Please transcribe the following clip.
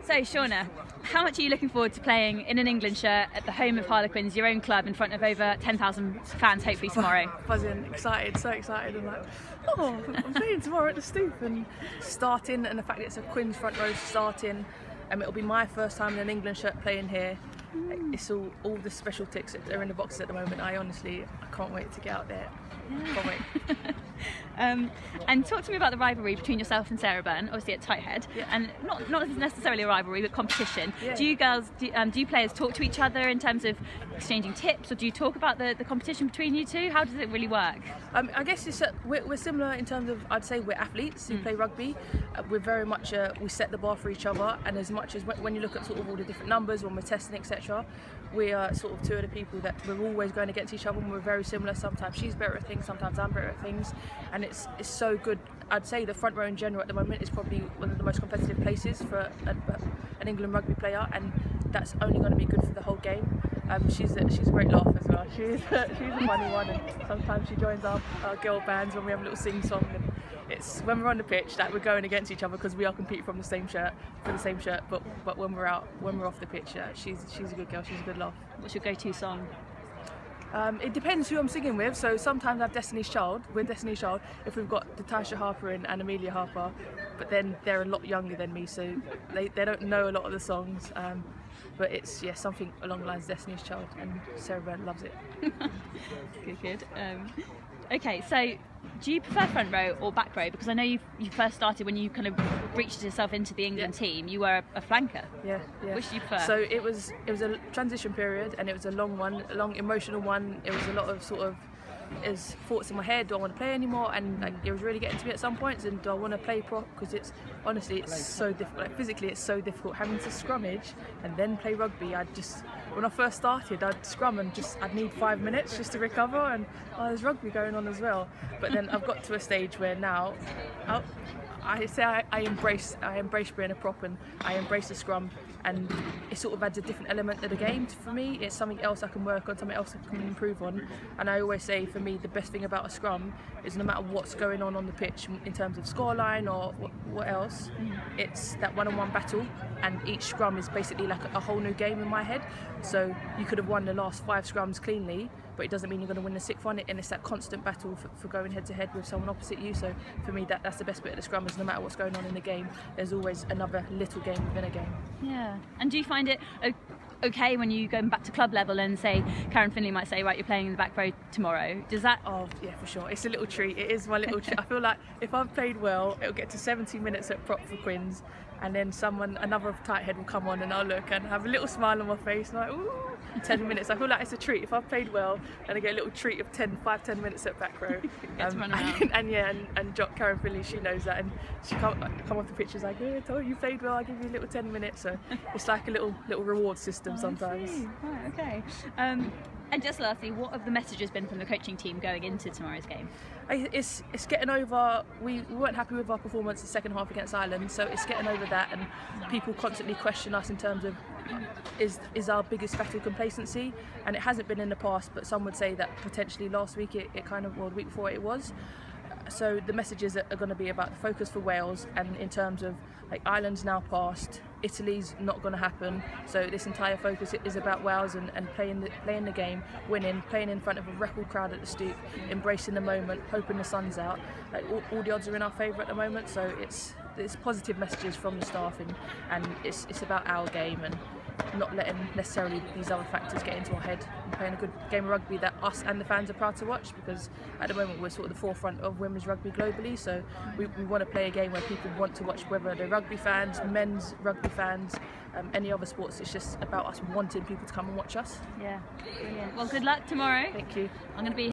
So Shaunagh, how much are you looking forward to playing in an England shirt at the home of Harlequins, your own club, in front of over 10,000 fans hopefully tomorrow? Buzzing, excited, so excited. I'm like, oh, I'm playing tomorrow at the Stoop and starting, and the fact that it's a Quins front row starting, it'll be my first time in an England shirt playing here. It's all the special ticks that are in the boxes at the moment. I can't wait to get out there. Can't wait. And talk to me about the rivalry between yourself and Sarah Bern, obviously at tighthead, and not necessarily a rivalry, but competition. Yeah. Do you players talk to each other in terms of exchanging tips, or do you talk about the competition between you two? How does it really work? I guess we're similar in terms of, I'd say we're athletes who play rugby. We're very much we set the bar for each other, and as much as when you look at sort of all the different numbers when we're testing, etc., we are sort of two of the people that we're always going against each other, and we're very similar. Sometimes she's better at things, sometimes I'm better at things, and it's so good. I'd say the front row in general at the moment is probably one of the most competitive places for an England rugby player, and that's only going to be good for the whole game. She's a great laugh as well. She's a funny one, and sometimes she joins our girl bands when we have a little sing song. And it's when we're on the pitch that we're going against each other because we are competing for the same shirt. But when we're off the pitch, she's a good girl. She's a good laugh. What's your go-to song? It depends who I'm singing with. So sometimes I have Destiny's Child. With Destiny's Child, if we've got Natasha Harper and Amelia Harper, but then they're a lot younger than me, so they don't know a lot of the songs. But it's something along the lines of Destiny's Child, and Sarah Bern loves it. Good. Okay, so do you prefer front row or back row? Because I know you first started when you kind of reached yourself into the England team. You were a flanker. Yeah. Which do you prefer? So it was a transition period, and it was a long emotional one. It was a lot of sort of thoughts in my head. Do I want to play anymore? And it was really getting to me at some points. And do I want to play prop? Because it's so difficult. Like, physically, it's so difficult having to scrummage and then play rugby. When I first started, I'd scrum and I'd need 5 minutes just to recover. And there's rugby going on as well. But then I've got to a stage where now I say I embrace being a prop, and I embrace the scrum, and it sort of adds a different element to the game. For me, it's something else I can work on, something else I can improve on. And I always say, for me, the best thing about a scrum is no matter what's going on the pitch in terms of scoreline or what else, it's that one-on-one battle, and each scrum is basically like a whole new game in my head. So you could have won the last 5 scrums cleanly, but it doesn't mean you're going to win the 6th one, and it's that constant battle for going head to head with someone opposite you. So for me, that's the best bit of the scrum, is no matter what's going on in the game, there's always another little game within a game. Yeah. And do you find it okay when you go back to club level and say, Karen Finley might say, right, you're playing in the back row tomorrow? Does that? Oh yeah, for sure. It's a little treat. It is my little treat. I feel like if I've played well, it'll get to 70 minutes at prop for Quins, and then another tighthead will come on, and I'll look and have a little smile on my face, and like, ooh, 10 minutes. I feel like it's a treat. If I've played well, and I get a little treat of 5-10 minutes at back row. And Karen Finley, she knows that, and she come off the pitch, she's like, yeah, I told you played well, I'll give you a little 10 minutes. So it's like a little reward system sometimes. Right, okay. And just lastly, what have the messages been from the coaching team going into tomorrow's game? It's getting over. We weren't happy with our performance the second half against Ireland, so it's getting over that. And people constantly question us in terms of is our biggest battle complacency, and it hasn't been in the past. But some would say that potentially last week the week before it was. So the messages are going to be about the focus for Wales, and in terms of like Ireland's now passed, Italy's not going to happen. So this entire focus is about Wales and playing the game, winning, playing in front of a record crowd at the Stoop, embracing the moment, hoping the sun's out. Like all the odds are in our favour at the moment. So it's positive messages from the staff, and it's about our game and not letting necessarily these other factors get into our head, and playing a good game of rugby that us and the fans are proud to watch, because at the moment we're sort of the forefront of women's rugby globally. So we want to play a game where people want to watch, whether they're rugby fans, men's rugby fans, any other sports. It's just about us wanting people to come and watch us. Yeah, brilliant. Well, good luck tomorrow. Thank you. I'm going to be